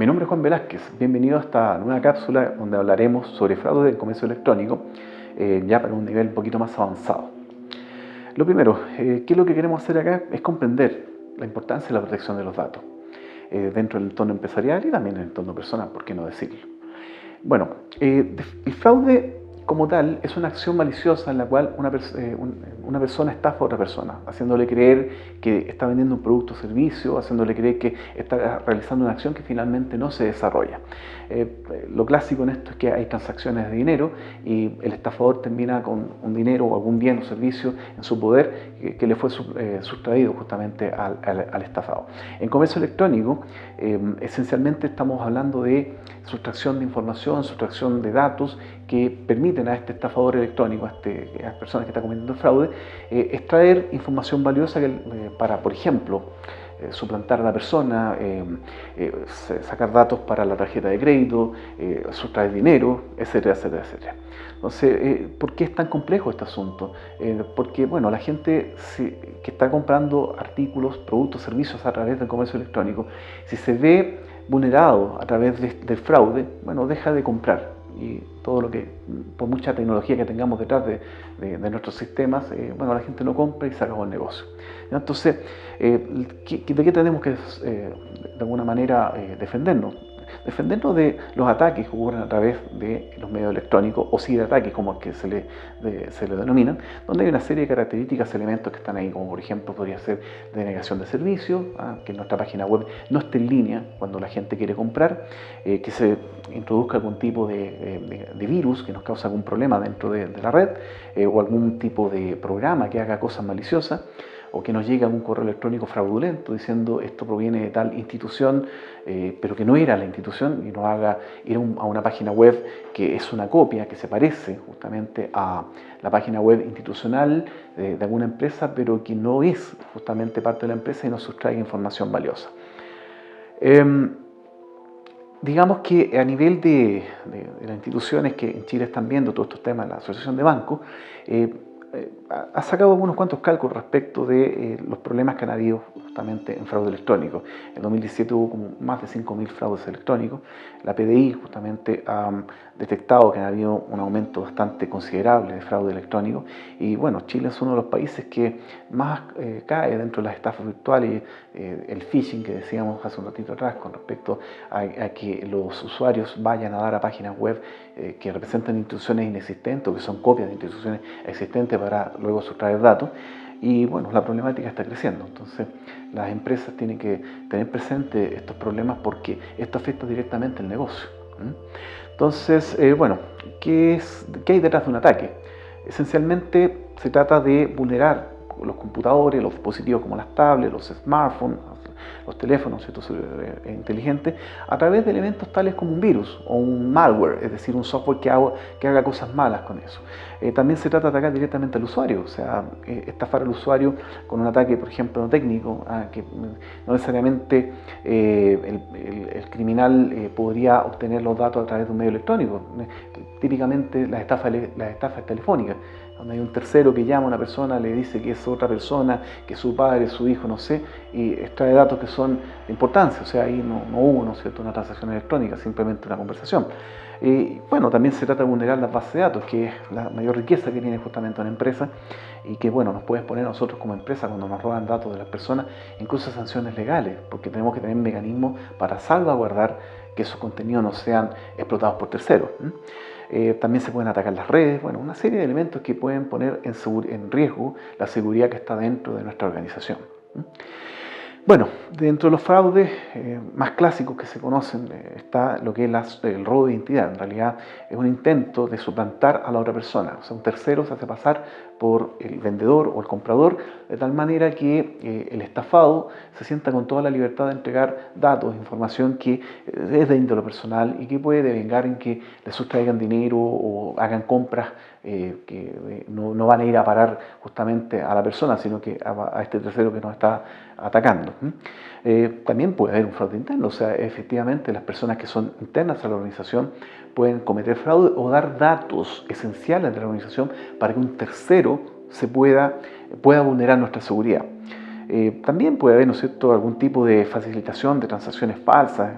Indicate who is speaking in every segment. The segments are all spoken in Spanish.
Speaker 1: Mi nombre es Juan Velázquez, bienvenido a esta nueva cápsula donde hablaremos sobre fraude en comercio electrónico, ya para un nivel un poquito más avanzado. Lo primero, ¿qué es lo que queremos hacer acá? Es comprender la importancia de la protección de los datos dentro del entorno empresarial y también en el entorno personal, ¿por qué no decirlo? Bueno, el fraude como tal es una acción maliciosa en la cual una persona estafa a otra persona, haciéndole creer que está vendiendo un producto o servicio, haciéndole creer que está realizando una acción que finalmente no se desarrolla. Lo clásico en esto es que hay transacciones de dinero y el estafador termina con un dinero o algún bien o servicio en su poder que le fue sustraído justamente al estafado. En comercio electrónico, esencialmente estamos hablando de sustracción de información, sustracción de datos que permiten a este estafador electrónico, a las personas que están cometiendo el fraude, extraer información valiosa para, por ejemplo, suplantar a la persona, sacar datos para la tarjeta de crédito, sustraer dinero, etcétera, etcétera, etcétera. Entonces, ¿por qué es tan complejo este asunto? Porque, bueno, la gente que está comprando artículos, productos, servicios a través del comercio electrónico, si se ve vulnerado a través del fraude, bueno, deja de comprar. Y todo lo que, por mucha tecnología que tengamos detrás de nuestros sistemas, bueno, la gente no compra y se acabó el negocio. Entonces, ¿de qué tenemos que, de alguna manera, defendernos? Defendernos de los ataques que ocurren a través de los medios electrónicos o ciberataques, como que se le denominan, donde hay una serie de características, elementos que están ahí, como por ejemplo podría ser denegación de servicio, que nuestra página web no esté en línea cuando la gente quiere comprar, que se introduzca algún tipo de virus que nos causa algún problema dentro de la red, o algún tipo de programa que haga cosas maliciosas, o que nos llegue un correo electrónico fraudulento diciendo esto proviene de tal institución, pero que no era la institución, y nos haga ir a una página web que es una copia, que se parece justamente a la página web institucional de alguna empresa, pero que no es justamente parte de la empresa y nos sustraiga información valiosa. Digamos que a nivel de las instituciones que en Chile están viendo todos estos temas, la Asociación de Bancos, ha sacado unos cuantos cálculos respecto de los problemas que han habido justamente en fraude electrónico. En 2017 hubo como más de 5.000 fraudes electrónicos. La PDI justamente ha detectado que ha habido un aumento bastante considerable de fraude electrónico. Y bueno, Chile es uno de los países que más cae dentro de las estafas virtuales, el phishing que decíamos hace un ratito atrás con respecto a que los usuarios vayan a dar a páginas web que representan instituciones inexistentes o que son copias de instituciones existentes para luego sustraer datos. Y bueno, la problemática está creciendo. Entonces, las empresas tienen que tener presente estos problemas porque esto afecta directamente el negocio. Entonces, bueno, ¿qué hay detrás de un ataque? Esencialmente se trata de vulnerar los computadores, los dispositivos como las tablets, los smartphones, los teléfonos inteligentes, a través de elementos tales como un virus o un malware, es decir, un software que haga cosas malas con eso. También se trata de atacar directamente al usuario, o sea, estafar al usuario con un ataque, por ejemplo, no que no necesariamente el criminal podría obtener los datos a través de un medio electrónico. Típicamente las estafas telefónicas, donde hay un tercero que llama a una persona, le dice que es otra persona, que es su padre, su hijo, no sé, y extrae datos que son de importancia. O sea, ahí no hubo, ¿no es cierto?, una transacción electrónica, simplemente una conversación. Y bueno, también se trata de vulnerar las bases de datos, que es la mayor riqueza que tiene justamente una empresa y que, bueno, nos puede exponer a nosotros como empresa cuando nos roban datos de las personas, incluso sanciones legales, porque tenemos que tener mecanismos para salvaguardar que esos contenidos no sean explotados por terceros. También se pueden atacar las redes, bueno, una serie de elementos que pueden poner en riesgo la seguridad que está dentro de nuestra organización. Bueno, dentro de los fraudes más clásicos que se conocen está lo que es el robo de identidad. En realidad es un intento de suplantar a la otra persona. O sea, un tercero se hace pasar por el vendedor o el comprador, de tal manera que el estafado se sienta con toda la libertad de entregar datos, información que es de índole personal y que puede devengar en que le sustraigan dinero o hagan compras que no van a ir a parar justamente a la persona, sino que a este tercero que nos está atacando. También puede haber un fraude interno, o sea, efectivamente las personas que son internas a la organización pueden cometer fraude o dar datos esenciales de la organización para que un tercero pueda vulnerar nuestra seguridad. También puede haber, ¿no es cierto?, algún tipo de facilitación de transacciones falsas,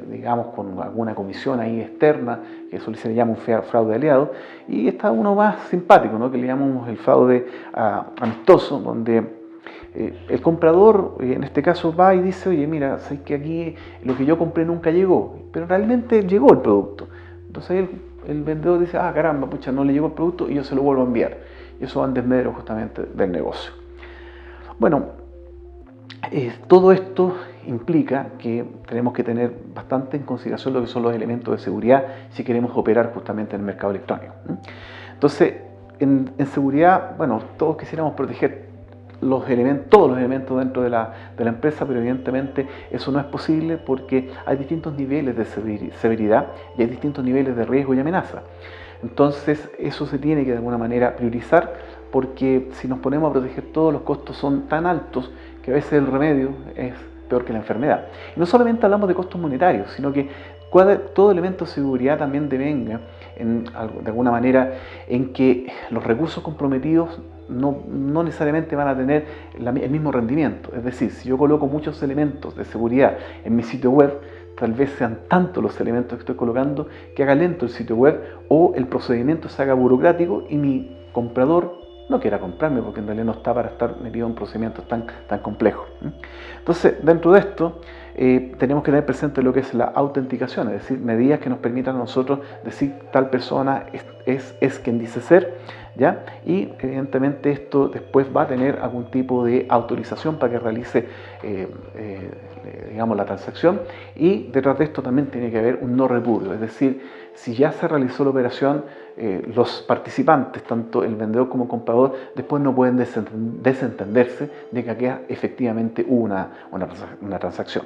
Speaker 1: digamos con alguna comisión ahí externa, que eso se le llama un fraude aliado. Y está uno más simpático, ¿no?, que le llamamos el fraude amistoso, donde el comprador, en este caso, va y dice: oye, mira, sé que aquí lo que yo compré nunca llegó, pero realmente llegó el producto. Entonces ahí el vendedor dice: ah, caramba, pucha, no le llegó el producto y yo se lo vuelvo a enviar. Y eso va en desmedro justamente del negocio. Bueno, todo esto implica que tenemos que tener bastante en consideración lo que son los elementos de seguridad si queremos operar justamente en el mercado electrónico. Entonces, en seguridad, bueno, todos quisiéramos proteger todos los elementos dentro de la empresa, pero evidentemente eso no es posible porque hay distintos niveles de severidad y hay distintos niveles de riesgo y amenaza. Entonces eso se tiene que de alguna manera priorizar, porque si nos ponemos a proteger todos, los costos son tan altos que a veces el remedio es peor que la enfermedad. Y no solamente hablamos de costos monetarios, sino que todo elemento de seguridad también devenga de alguna manera en que los recursos comprometidos no necesariamente van a tener el mismo rendimiento. Es decir, si yo coloco muchos elementos de seguridad en mi sitio web, tal vez sean tantos los elementos que estoy colocando que haga lento el sitio web, o el procedimiento se haga burocrático y mi comprador no quiera comprarme porque en realidad no está para estar metido en procedimientos tan complejos. Entonces, dentro de esto, tenemos que tener presente lo que es la autenticación, es decir, medidas que nos permitan a nosotros decir tal persona es quien dice ser, ¿ya? Y evidentemente esto después va a tener algún tipo de autorización para que realice digamos, la transacción, y detrás de esto también tiene que haber un no repudio, es decir, si ya se realizó la operación, los participantes, tanto el vendedor como el comprador, después no pueden desentenderse de que aquí efectivamente hubo una transacción.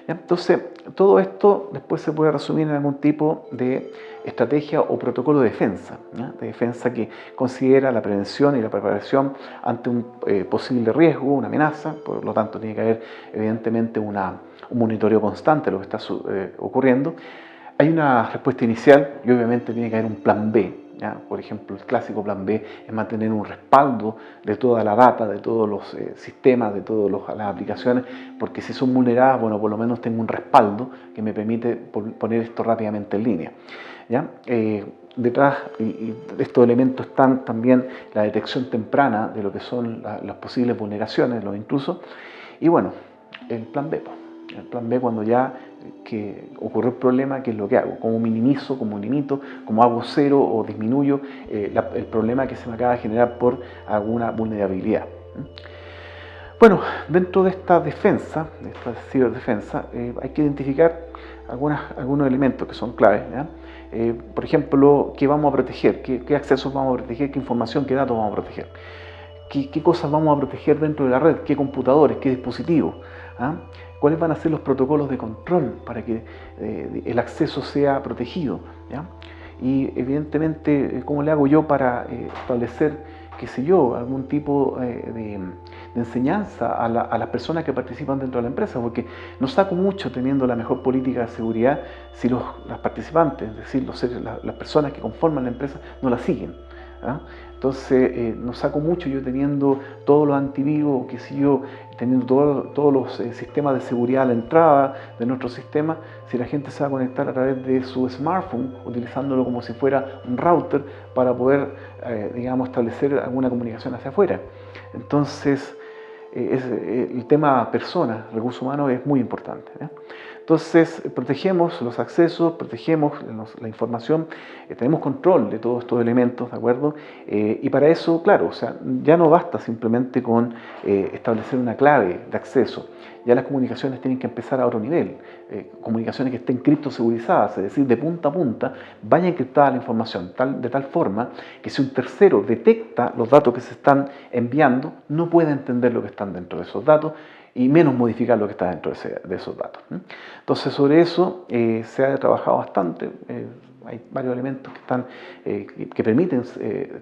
Speaker 1: ¿Ya? Entonces, todo esto después se puede resumir en algún tipo de estrategia o protocolo de defensa, ¿ya? De defensa que considera la prevención y la preparación ante un posible riesgo, una amenaza. Por lo tanto, tiene que haber evidentemente un monitoreo constante de lo que está ocurriendo. Hay una respuesta inicial y obviamente tiene que haber un plan B. ¿Ya? Por ejemplo, el clásico plan B es mantener un respaldo de toda la data, de todos los sistemas, de todas las aplicaciones, porque si son vulneradas, bueno, por lo menos tengo un respaldo que me permite poner esto rápidamente en línea. ¿Ya? Detrás de estos elementos están también la detección temprana de lo que son las posibles vulneraciones, los intrusos, y bueno, el plan B. El plan B, cuando ya que ocurrió el problema, ¿qué es lo que hago? ¿Cómo minimizo, cómo limito, cómo hago cero o disminuyo el problema que se me acaba de generar por alguna vulnerabilidad? Bueno, dentro de esta defensa, de esta ciberdefensa, hay que identificar algunos elementos que son claves. ¿Ya? Por ejemplo, ¿qué vamos a proteger? ¿Qué accesos vamos a proteger? ¿Qué información, qué datos vamos a proteger? ¿Qué cosas vamos a proteger dentro de la red? ¿Qué computadores? ¿Qué dispositivos? ¿Ah? ¿Cuáles van a ser los protocolos de control para que el acceso sea protegido? ¿Ya? Y evidentemente, ¿cómo le hago yo para establecer, qué sé yo, algún tipo de enseñanza a las personas que participan dentro de la empresa? Porque no saco mucho teniendo la mejor política de seguridad si los participantes, es decir, las personas que conforman la empresa, no la siguen. ¿Ah? Entonces, no saco mucho yo teniendo todos los antivirus, qué sé yo, teniendo todos los sistemas de seguridad a la entrada de nuestro sistema, si la gente se va a conectar a través de su smartphone, utilizándolo como si fuera un router para poder, digamos, establecer alguna comunicación hacia afuera. Entonces, el tema personas, recursos humanos, es muy importante. Entonces, protegemos los accesos, protegemos la información, tenemos control de todos estos elementos, ¿de acuerdo? Y para eso, claro, o sea, ya no basta simplemente con establecer una clave de acceso. Ya las comunicaciones tienen que empezar a otro nivel, comunicaciones que estén criptosegurizadas, es decir, de punta a punta, vaya encriptada la información, de tal forma que si un tercero detecta los datos que se están enviando, no puede entender lo que están dentro de esos datos, y menos modificar lo que está dentro de esos datos. Entonces, sobre eso se ha trabajado bastante. Hay varios elementos que permiten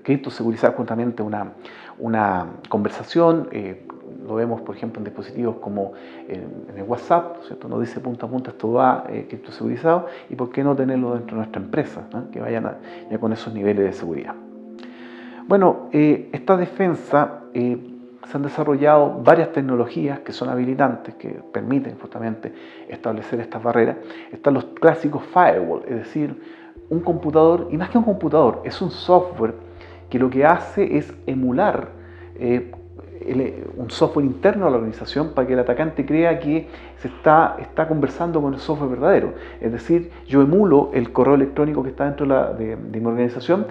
Speaker 1: criptosegurizar justamente una conversación. Lo vemos, por ejemplo, en dispositivos como en el WhatsApp, ¿cierto? Nos dice punto a punto, esto va criptosegurizado, y por qué no tenerlo dentro de nuestra empresa, ¿no? Que vayan ya con esos niveles de seguridad. Bueno, esta defensa se han desarrollado varias tecnologías que son habilitantes, que permiten justamente establecer estas barreras. Están los clásicos firewall, es decir, un computador, y más que un computador, es un software que lo que hace es emular un software interno a la organización para que el atacante crea que se está conversando con el software verdadero. Es decir, yo emulo el correo electrónico que está dentro de mi organización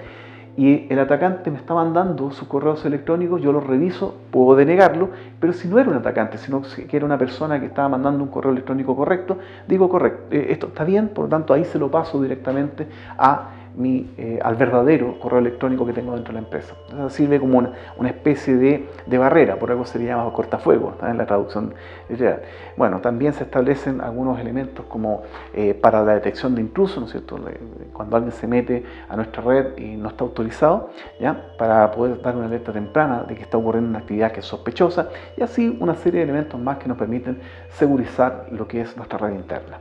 Speaker 1: y el atacante me está mandando sus correos electrónicos, yo los reviso, puedo denegarlo, pero si no era un atacante, sino que era una persona que estaba mandando un correo electrónico correcto, digo correcto, esto está bien, por lo tanto ahí se lo paso directamente al verdadero correo electrónico que tengo dentro de la empresa. Entonces sirve como una especie de barrera, por algo se le llama cortafuegos, ¿no?, en la traducción literal. Bueno, también se establecen algunos elementos como para la detección de intrusos, ¿no es cierto? Cuando alguien se mete a nuestra red y no está autorizado, ¿ya?, para poder dar una alerta temprana de que está ocurriendo una actividad que es sospechosa, y así una serie de elementos más que nos permiten segurizar lo que es nuestra red interna.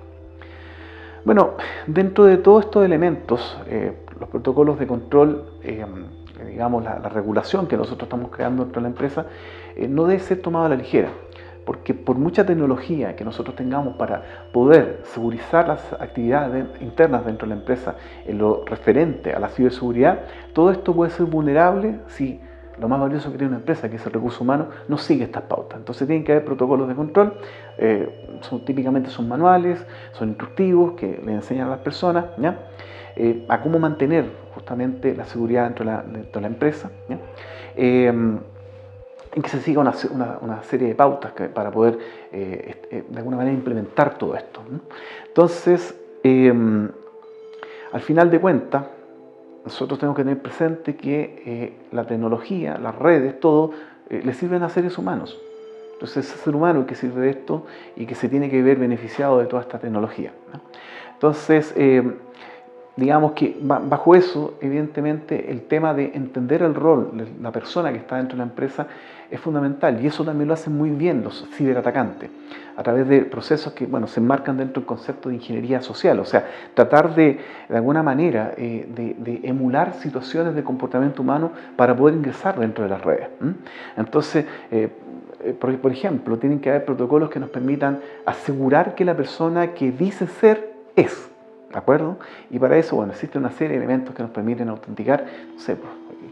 Speaker 1: Bueno, dentro de todos estos elementos, los protocolos de control, digamos la regulación que nosotros estamos creando dentro de la empresa, no debe ser tomada a la ligera, porque por mucha tecnología que nosotros tengamos para poder segurizar las actividades internas dentro de la empresa en lo referente a la ciberseguridad, todo esto puede ser vulnerable si lo más valioso que tiene una empresa, que es el recurso humano, no sigue estas pautas. Entonces tienen que haber protocolos de control, típicamente son manuales, son instructivos que le enseñan a las personas, ¿ya?, a cómo mantener justamente la seguridad dentro de la empresa, ¿ya?, y que se siga una serie de pautas para poder de alguna manera implementar todo esto, ¿no? Entonces, al final de cuentas, nosotros tenemos que tener presente que la tecnología, las redes, todo, le sirven a seres humanos. Entonces, ese ser humano que sirve de esto y que se tiene que ver beneficiado de toda esta tecnología, ¿no? Entonces, digamos que bajo eso, evidentemente, el tema de entender el rol de la persona que está dentro de la empresa es fundamental, y eso también lo hacen muy bien los ciberatacantes, a través de procesos que, bueno, se enmarcan dentro del concepto de ingeniería social, o sea, tratar de alguna manera, de emular situaciones de comportamiento humano para poder ingresar dentro de las redes. Entonces, por ejemplo, tienen que haber protocolos que nos permitan asegurar que la persona que dice ser es. ¿De acuerdo? Y para eso, bueno, existe una serie de elementos que nos permiten autenticar, no sé,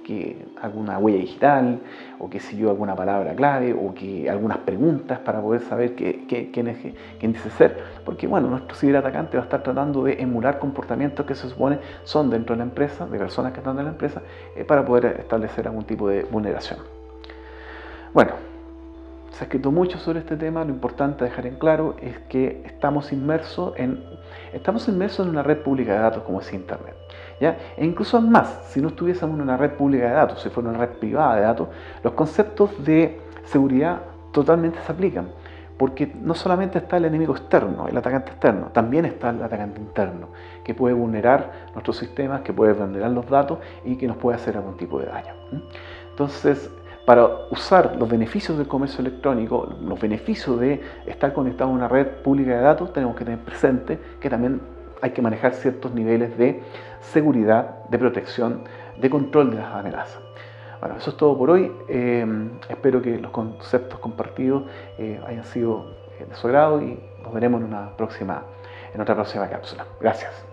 Speaker 1: que alguna huella digital, o qué sé yo, alguna palabra clave, o que algunas preguntas para poder saber quién dice ser. Porque, bueno, nuestro ciberatacante va a estar tratando de emular comportamientos que se supone son dentro de la empresa, de personas que están en la empresa, para poder establecer algún tipo de vulneración. Bueno, se ha escrito mucho sobre este tema. Lo importante a dejar en claro es que estamos inmersos en una red pública de datos como es Internet, ¿ya? E incluso más, si no estuviésemos en una red pública de datos, si fuera una red privada de datos, los conceptos de seguridad totalmente se aplican, porque no solamente está el enemigo externo, el atacante externo, también está el atacante interno, que puede vulnerar nuestros sistemas, que puede vulnerar los datos y que nos puede hacer algún tipo de daño. Entonces, para usar los beneficios del comercio electrónico, los beneficios de estar conectado a una red pública de datos, tenemos que tener presente que también hay que manejar ciertos niveles de seguridad, de protección, de control de las amenazas. Bueno, eso es todo por hoy. Espero que los conceptos compartidos hayan sido de su agrado, y nos veremos en otra próxima cápsula. Gracias.